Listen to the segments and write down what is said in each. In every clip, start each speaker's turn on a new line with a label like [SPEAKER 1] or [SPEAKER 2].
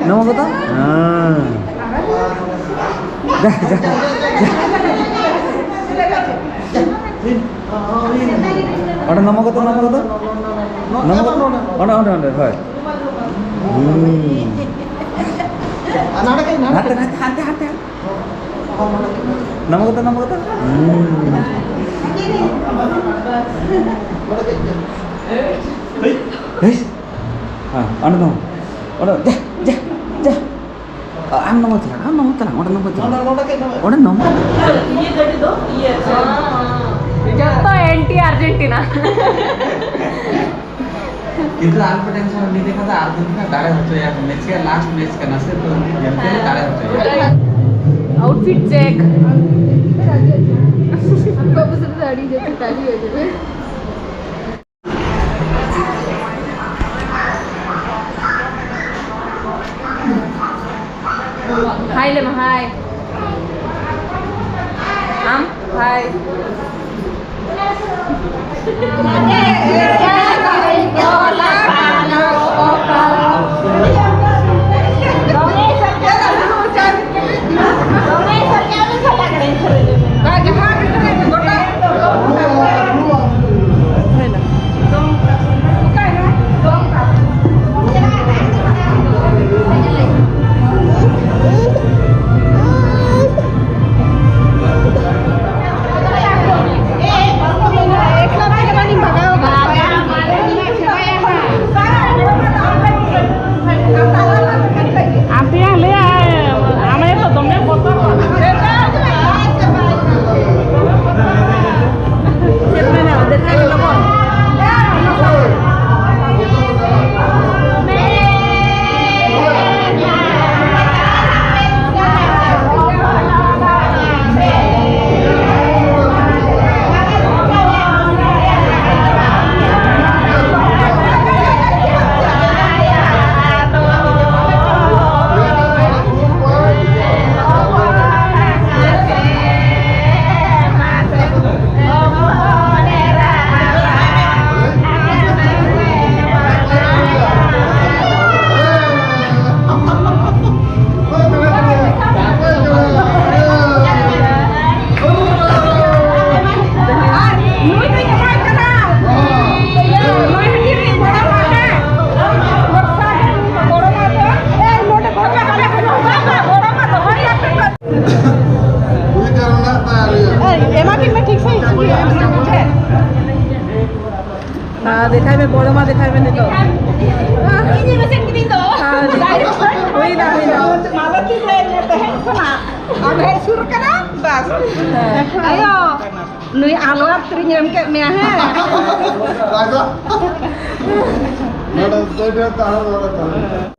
[SPEAKER 1] Nama kata? Ada nama kata? Ada. Hai. Hati. Nama kata? Ano dong? Ano nama telang? Orang nama?
[SPEAKER 2] ये गड्डी दो ये जब तो एंटी अर्जेंटीना
[SPEAKER 3] इधर आल्फा टेंशन नहीं देखा था अर्जेंटीना डाले होते हैं मैच का लास्ट मैच का नसे तो ये डाले होते हैं
[SPEAKER 2] आउटफिट चेक
[SPEAKER 4] हमको पसंद साड़ी जैसे ताली हो जाए
[SPEAKER 2] हाय ले हाय हम हाय
[SPEAKER 4] दिखाई में बड़ो माँ दिखाई में नहीं तो
[SPEAKER 2] ini mesin gitu
[SPEAKER 4] वही ना
[SPEAKER 5] malah tidak lepehin kena ada surga kan bas ayo nui alwat terinyam ke mehe
[SPEAKER 6] Raja. Nada, dia tahan.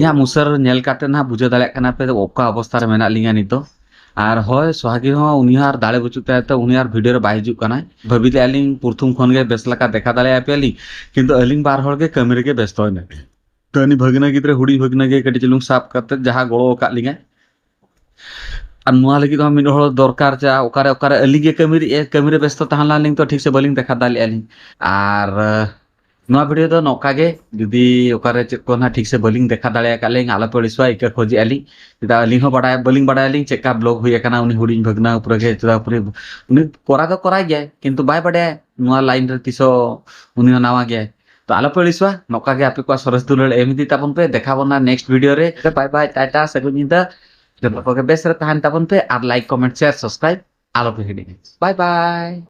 [SPEAKER 1] अलिंगा मुसर नेल काटे ना बुझे दाले कना पे ओका अवस्था रे मेना लिंगा नितो आर होय सोहागी हो उनी हार दाले बचुते तो उनी हार वीडियो रे बाय हिजुक कना भाबिले अलिंग प्रथम खन गे बेस लका देखा दाले आपेली किंतु अलिंग बार होड़ के कैमरे के व्यस्त होय ना तो अनि भगना गिद्रे हुडी भगना गे कटी चलुंग साफ करते जहां गळो का लिंगा और नुआ लगी तो मिन होड़ दरकार जा ओकारे ओकारे अलिंग के कैमरे व्यस्त तहला लिंग तो ठीक से बलिंग देखा दाले अलिंग आर नुआ वीडियो तो नौका गे जुदी ओकारे चेक को ना ठीक से बलिंग देखा दाले का लिंग आला पड़िसवा इका खोजी अलिंग चेदा अलिंग हो बडाय बलिंग बडाय अलिंग चेका ब्लॉग हुई kana उनी हुडिंग भगना ऊपर गे चेदा ऊपर उनी कोरा तो कोरा गया किंतु बाय बडाय नुआ लाइन रे तिसो उनी नावा गया तो आला पड़िसवा नौका गे आपे को सरस दुलल एमिति तापन पे देखा बना नेक्स्ट वीडियो रे बाय बाय टाटा सगुनिदा जब को बेस रे तहन तापन पे आर लाइक कमेंट शेयर सब्सक्राइब आलो पे हिडिंग बाय बाय।